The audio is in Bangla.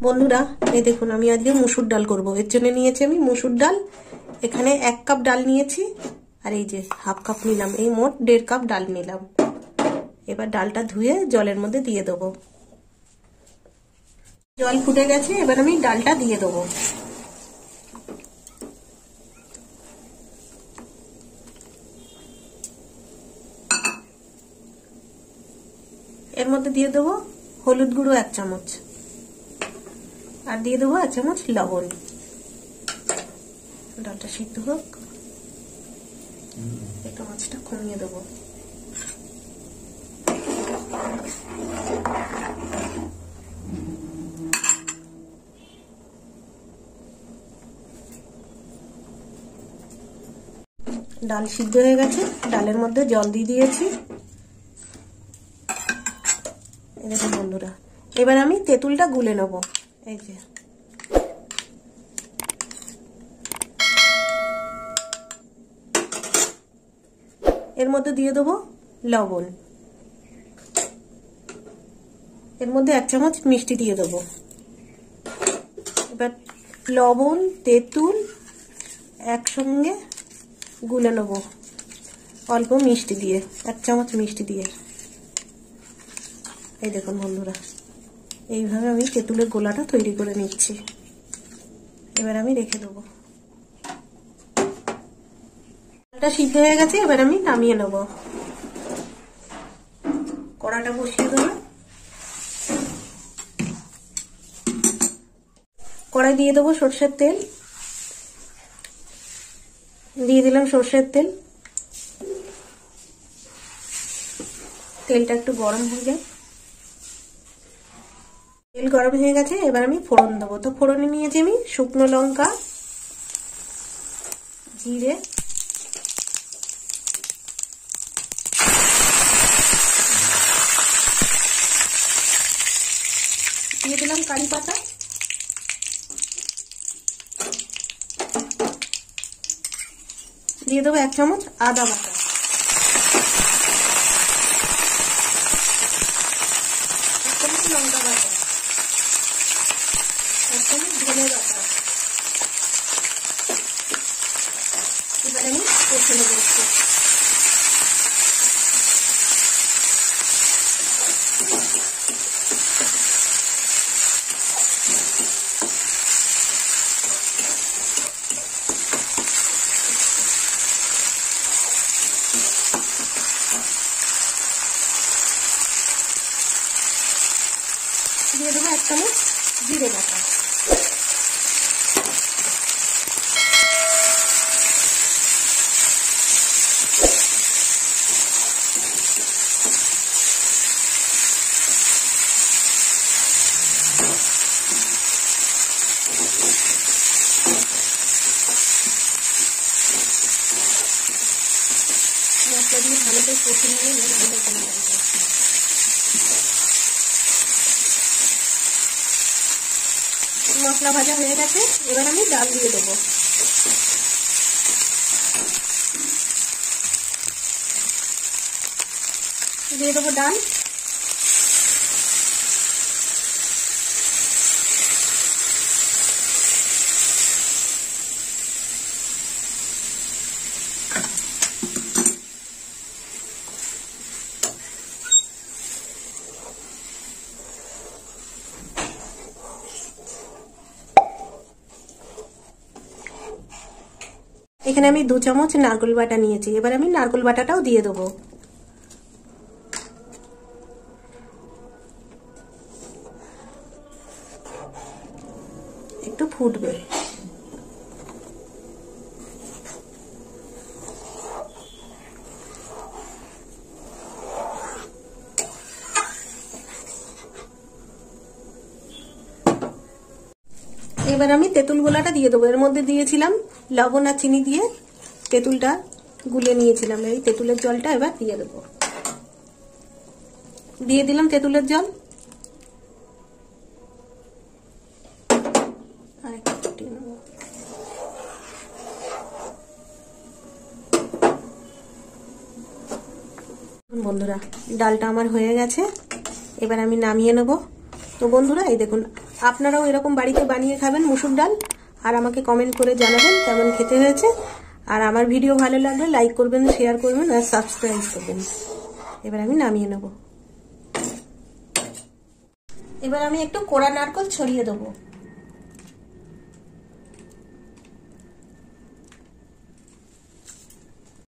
বন্ধুরা এই দেখুন আমি আজকে মসুর ডাল করব। এর জন্য নিয়েছি আমি মসুর ডাল, এখানে 1 কাপ ডাল নিয়েছি আর এই যে হাফ কাপ নিলাম, এই মোট 1.5 কাপ ডাল নিলাম। এবার ডালটা ধুয়ে জলের মধ্যে দিয়ে দেবো। জল ফুটে গেছে, এবার আমি ডালটা দিয়ে দেবো। এর মধ্যে দিয়ে দেবো হলুদ গুঁড়ো 1 চামচ আর দিয়ে দেবো 1 চামচ লবণ। ডালটা সিদ্ধ হোক, একটু মাছটা কমিয়ে দেবো। ডাল সিদ্ধ হয়ে গেছে, ডালের মধ্যে জল দিয়ে দিয়েছি। দেখুন বন্ধুরা, এবার আমি তেঁতুলটা গুলে নেব। এই যে এর মধ্যে দিয়ে দেবো লবণ, এর মধ্যে 1 চামচ মিষ্টি দিয়ে দেবো। এবার লবণ তেঁতুল একসঙ্গে গুলে নেব অল্প মিষ্টি দিয়ে, 1 চামচ মিষ্টি দিয়ে। এই দেখুন বন্ধুরা, এইভাবে আমি তেঁতুলের গোলাটা তৈরি করে নিচ্ছি। এবার আমি রেখে দেবো। ডালটা সিদ্ধ হয়ে গেছে, এবার আমি নামিয়ে নেব। কড়াটা বসিয়ে দেবো। কড়াই দিয়ে দেবো সরষের তেল, দিয়ে দিলাম সরষের তেল। তেলটা একটু গরম হয়ে যায়। তেল গরম হয়ে গেছে, এবার আমি ফোড়ন দেবো। তো ফোড়নে নিয়েছি আমি শুকনো লঙ্কা, জিরে, দিয়ে দিলাম কারি পাতা, দিয়ে দেবো 1 চামচ আদা বাটা, লঙ্কা বাটা, 1 চামচ ধনে বাটা। এবার আমি কষে নেবো। দিয়ে দেবো 1 চামচ জিরে বাটা। মশলা দিয়ে ভালো করে কষে নিয়ে মশলা ভাজা হয়ে গেছে, এবার আমি ডাল দিয়ে দেবো। দিয়ে দেবো ডাল, এখানে আমি 2 চামচ নারকেল বাটা নিয়েছি। এবার আমি নারকেল বাটাটাও দিয়ে দেবো। একটু ফুটবে। এবার আমি তেঁতুল গোলাটা দিয়ে দেবো। এর মধ্যে দিয়েছিলাম লবণ আর চিনি দিয়ে তেঁতুলটা গুলে নিয়েছিলাম। এই তেঁতুলের জলটা এবার দিয়ে দেবো। দিয়ে দিলাম তেঁতুলের জল, আর একটু ফুটিয়ে নেব। বন্ধুরা ডালটা আমার হয়ে গেছে, এবার আমি নামিয়ে নেব। তো বন্ধুরা এই দেখুন আপনারাও এরকম বাড়িতে বানিয়ে খাবেন মুসুর ডাল, আর আমাকে কমেন্ট করে জানাবেন কেমন খেতে হয়েছে। আর আমার ভিডিও ভালো লাগলে লাইক করবেন, শেয়ার করবেন আর সাবস্ক্রাইব করবেন। এবার আমি নামিয়ে নেব। এবার আমি একটু কোড়া নারকেল ছড়িয়ে দেবো।